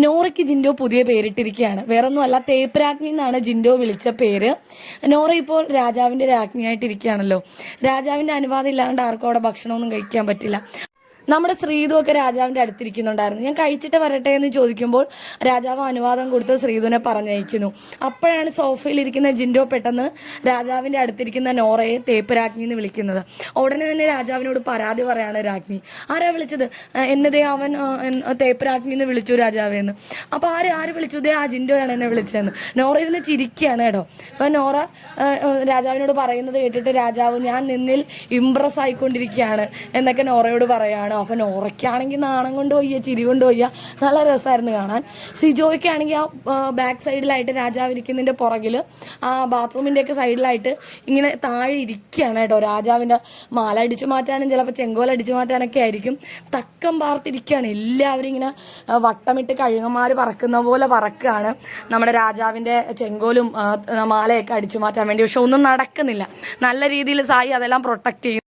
നോറയ്ക്ക് ജിൻഡോ പുതിയ പേരിട്ടിരിക്കുകയാണ്. വേറൊന്നുമല്ല, തേപ്പരാജ്ഞി എന്നാണ് ജിൻഡോ വിളിച്ച പേര്. നോറ ഇപ്പോൾ രാജാവിൻ്റെ രാജ്ഞിയായിട്ടിരിക്കുകയാണല്ലോ. രാജാവിൻ്റെ അനുവാദം ഇല്ലാണ്ട് ആർക്കും അവിടെ ഭക്ഷണമൊന്നും കഴിക്കാൻ പറ്റില്ല. നമ്മുടെ ശ്രീതു ഒക്കെ രാജാവിൻ്റെ അടുത്തിരിക്കുന്നുണ്ടായിരുന്നു. ഞാൻ കഴിച്ചിട്ട് വരട്ടെ എന്ന് ചോദിക്കുമ്പോൾ രാജാവ് അനുവാദം കൊടുത്ത് ശ്രീതുവിനെ പറഞ്ഞയക്കുന്നു. അപ്പോഴാണ് സോഫയിലിരിക്കുന്ന ജിൻഡോ പെട്ടെന്ന് രാജാവിൻ്റെ അടുത്തിരിക്കുന്ന നോറയെ തേപ്പ് രാജ്ഞി എന്ന് വിളിക്കുന്നത്. ഉടനെ തന്നെ രാജാവിനോട് പരാതി പറയാണ് രാജ്ഞി. ആരാ വിളിച്ചത്? എന്നതേ അവൻ തേപ്പ് രാജ്ഞി എന്ന് വിളിച്ചു രാജാവേന്ന്. അപ്പോൾ ആര് വിളിച്ചു? ദേ ആ ജിൻഡോയാണ് എന്നെ വിളിച്ചതെന്ന്. നോറ ഇരുന്ന് ചിരിക്കുകയാണ് കേട്ടോ. അപ്പോൾ നോറ രാജാവിനോട് പറയുന്നത് കേട്ടിട്ട് രാജാവ് ഞാൻ നിന്നിൽ ഇംപ്രസ് ആയിക്കൊണ്ടിരിക്കുകയാണ് എന്നൊക്കെ നോറയോട് പറയുകയാണ്. അപ്പം നോറയ്ക്കാണെങ്കിൽ നാണം കൊണ്ട് വയ്യ, ചിരി കൊണ്ട് വയ്യ. നല്ല രസമായിരുന്നു കാണാൻ. സിജോയ്ക്കാണെങ്കിൽ ആ ബാക്ക് സൈഡിലായിട്ട് രാജാവ് ഇരിക്കുന്നതിൻ്റെ പുറകിൽ ആ ബാത്റൂമിൻ്റെയൊക്കെ സൈഡിലായിട്ട് ഇങ്ങനെ താഴെ ഇരിക്കുകയാണ് കേട്ടോ. രാജാവിൻ്റെ മാല അടിച്ചു മാറ്റാനും ചിലപ്പോൾ ചെങ്കോൽ അടിച്ചു മാറ്റാനൊക്കെ ആയിരിക്കും. തക്കം പാർത്തിരിക്കുകയാണ്. എല്ലാവരും ഇങ്ങനെ വട്ടമിട്ട് കഴുകന്മാർ പറക്കുന്ന പോലെ പറക്കുകയാണ് നമ്മുടെ രാജാവിൻ്റെ ചെങ്കോലും മാലയൊക്കെ അടിച്ചു മാറ്റാൻ വേണ്ടി. പക്ഷെ ഒന്നും നടക്കുന്നില്ല. നല്ല രീതിയിൽ സായി അതെല്ലാം പ്രൊട്ടക്റ്റ് ചെയ്യും.